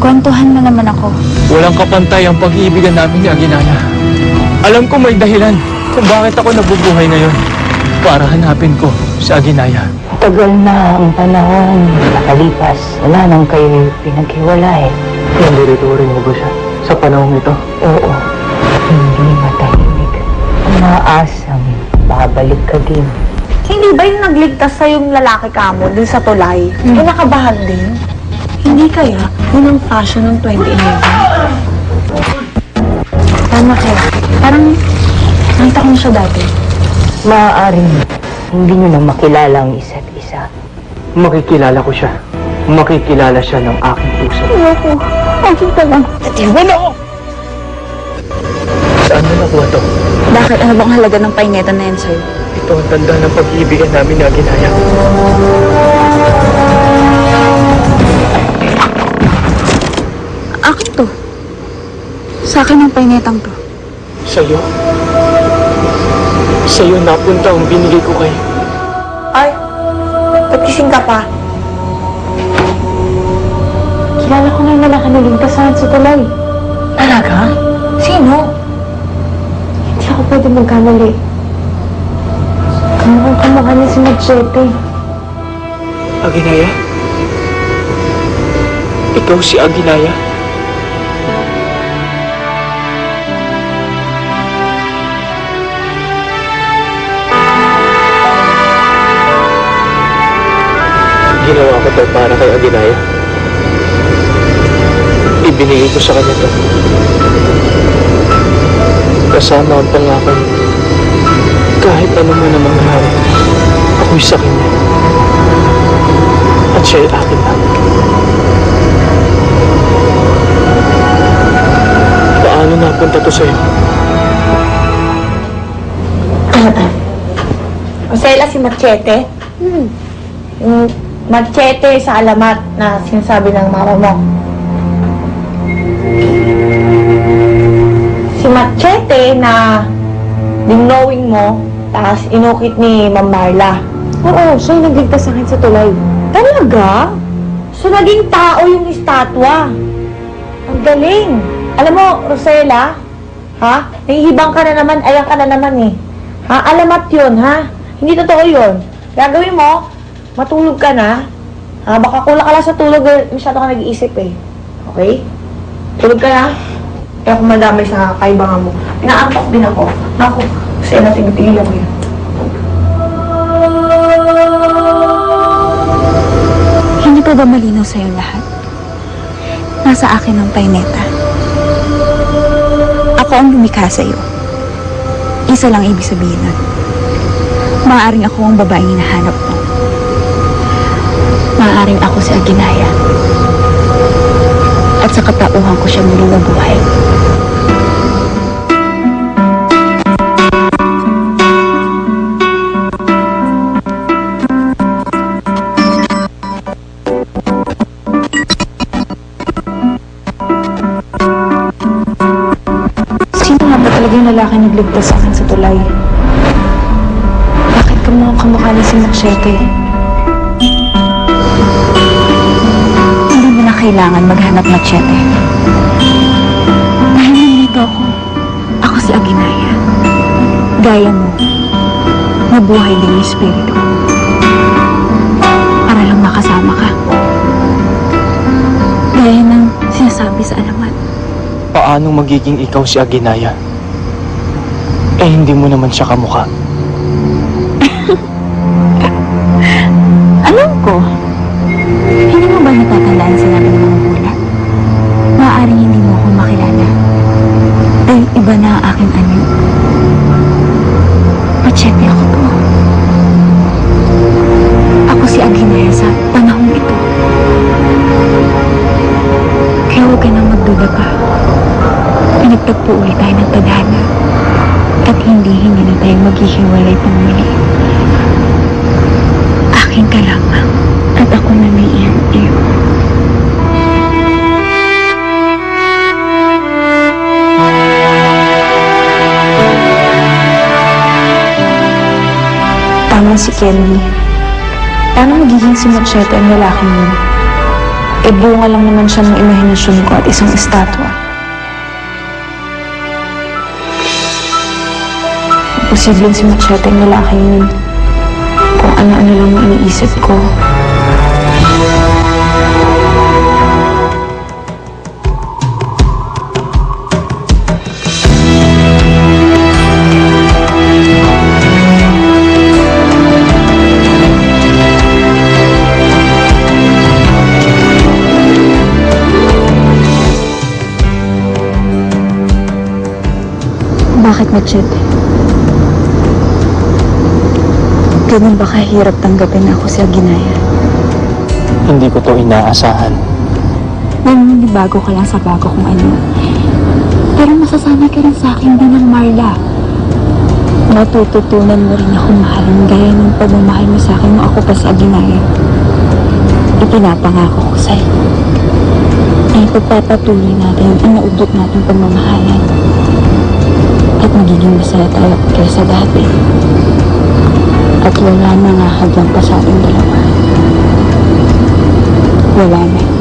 Kwentuhan mo naman ako. Walang kapantay ang pag-iibigan namin ni Aguinalda. Alam ko may dahilan kung bakit ako nabubuhay ngayon para hanapin ko si Aguinalda. Tagal na ang panahon nakalipas. Wala nang kayo pinaghiwalay. Nandiridurin mo ba siya sa panahong ito? Oo, hindi matahimik. Umaasang babalik ka din. Hindi ba yung nagligtas sa yung lalaki ka mo dun sa tulay? Kinakabahan din? Hindi kaya yun ang fashion ng 2011? Tama kaya. Parang nakita ko na siya dati. Maaaring hindi nyo na makilala ang isa't isa. Makikilala ko siya. Makikilala siya ng aking puso. Ayoko. Akin ka lang. Iwan ako! Saan mo nakuha to? Bakit? Ano bang halaga ng paineta na yan sa'yo? Ito ang tanda ng pag-iibigan namin ni Aguinalda. Akin to. Sa akin ang painetang to. Sa'yo? Sa'yo napunta ang binigay ko kayo. Ay, ba't gising ka pa? Kilala ko na yung lalaki na ligtasan sa tulay. Talaga? Sino? Hindi ako pwede magkamali. Kamukhang kamukha niya si Machete. Aguinalda? Ikaw si Aguinalda? Ginawa ko to para kay Aguinalda. Ibinigay ko sa kanya to. Kasama ang pangako niya. Kahit ano man ang mangyari, ako'y sa kanya. At siya'y akin lang. Paano napunta to sa'yo? Rosella, si Machete? Yung Machete sa alamat na sinasabi ng mama mo. Si Machete na knowing mo, tapos inukit ni Ma'am Marla. Oo, siya yung nagligtas sa akin sa tulay. Talaga? So, naging tao yung estatwa. Ang galing. Alam mo, Rosella, ha? Nahihibang ka na naman, ayan ka na naman eh. Ha? Alamat yun, ha? Hindi totoo yun. Gagawin mo, matulog ka na. Ha? Baka kulang ka lang sa tulog, masyado ka nag-iisip eh. Okay? Tulog ka na. Kaya kung madamay sa kaibangan mo. Pinaantok din ako. Naku, Rosella, tingin-tingin ako yun. Hindi pa ba malinaw sa'yo lahat? Nasa akin ang paineta. Ako ang lumikha sa'yo. Isa lang ibig sabihin nun. Maaaring ako ang babaeng hinahanap mo. Maaaring ako si Aguinalda. At sa katauhan ko siya muling nabuhay. Sino nga ba talaga yung lalaki nagligtas sa akin sa tulay? Bakit kamukha niya si Machete? Hindi mo na kailangan maghanap Machete. Dahil nandito ako. Ako si Aguinalda. Gaya mo, mabuhay din yung espiritu. Para lang makasama ka. Gaya ng sinasabi sa alamat. Paano magiging ikaw si Aguinalda? Eh, hindi mo naman siya kamukha. Alam ko. Hindi mo ba natatandaan sinabi ng mga bulat? Maaaring hindi mo ako makilala. Dahil iba na ang aking anyo. Machete ako to. Ako si Aguinalda sa panahong ito. Kaya huwag ka nang magduda pa. Pinagtagpo ulit tayo ng tadhana. At hindi na tayo maghihiwalay pang muli. Akin ka lamang. At ako na may iyong iyo. Tama si Kelly. Paano magiging si Machete ang lalaking yun? E bunga lang naman siya ng imahinasyon ko at isang estatwa. Posibleng si Machete ang lalaking yun. Kung ano-ano lang ang iniisip ko. Bakit, Machete? Ganun ba kahirap tanggapin na ako si Aguinaldo? Hindi ko to inaasahan. Naninibago ka lang sa bago kung ano. Pero masasanay ka rin sa akin bilang Marla. Matututunan mo rin ako mahalin gaya ng pagmamahal mo sa akin nung ako pa sa Aguinaldo. Ipinapangako ko sa'yo. Ay pagpapatuloy natin ang naudot natin pagmamahalan. At magiging masaya tayo kaysa dati. At wala na nga hadlang pa sa ating dalawa. Wala na.